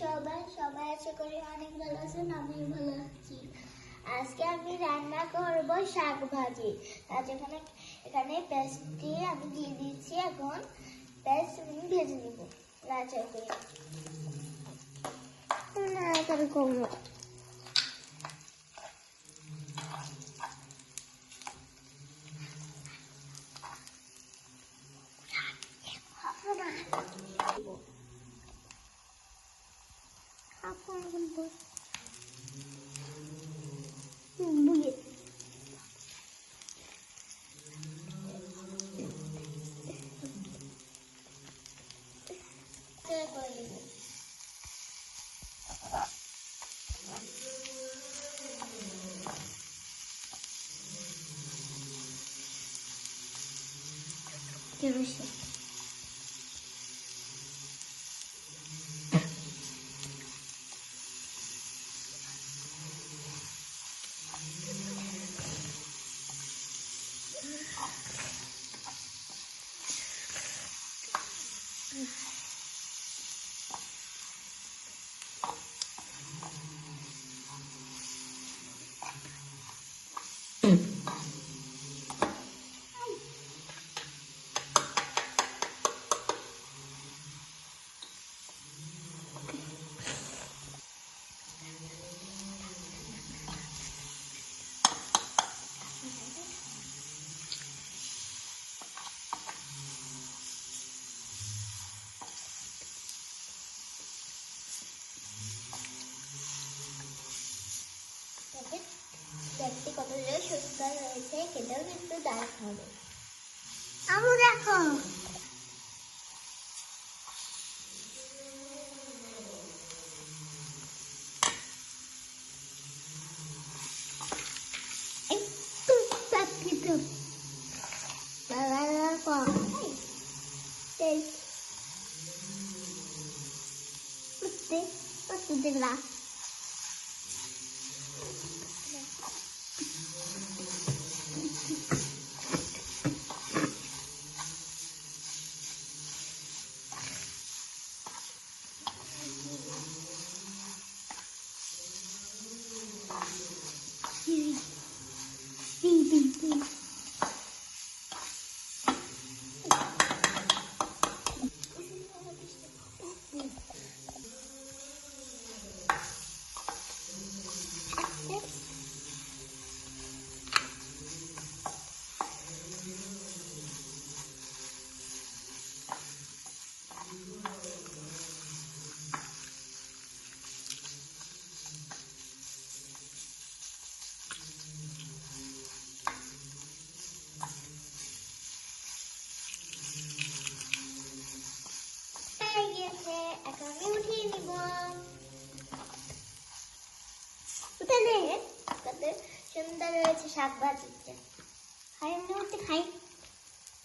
সবাই সবাই আশা করি অনেক ভালো আছেন, আমি ভালো আছি। আজকে আমি রান্না করব শাক ভাজি। তার জন্য এখানে পেঁয়াজটি আমি দিয়ে দিচ্ছি। এখন পেঁয়াজ আমি ভেজে নিব লাচা করে। নাড়াচাড়া করবো। বুঝে কেরোসিন দেখতে কতটা সুন্দর হয়েছে, খেতেও কিন্তু দারুণ হবে। আমু দেখো একটু চাকরিতে দেখলা এখন আমি উঠিয়ে নিব। উঠে নে, কত সুন্দর হয়েছে শাক ভাজিটা। খাই, আমি উঠে খাই।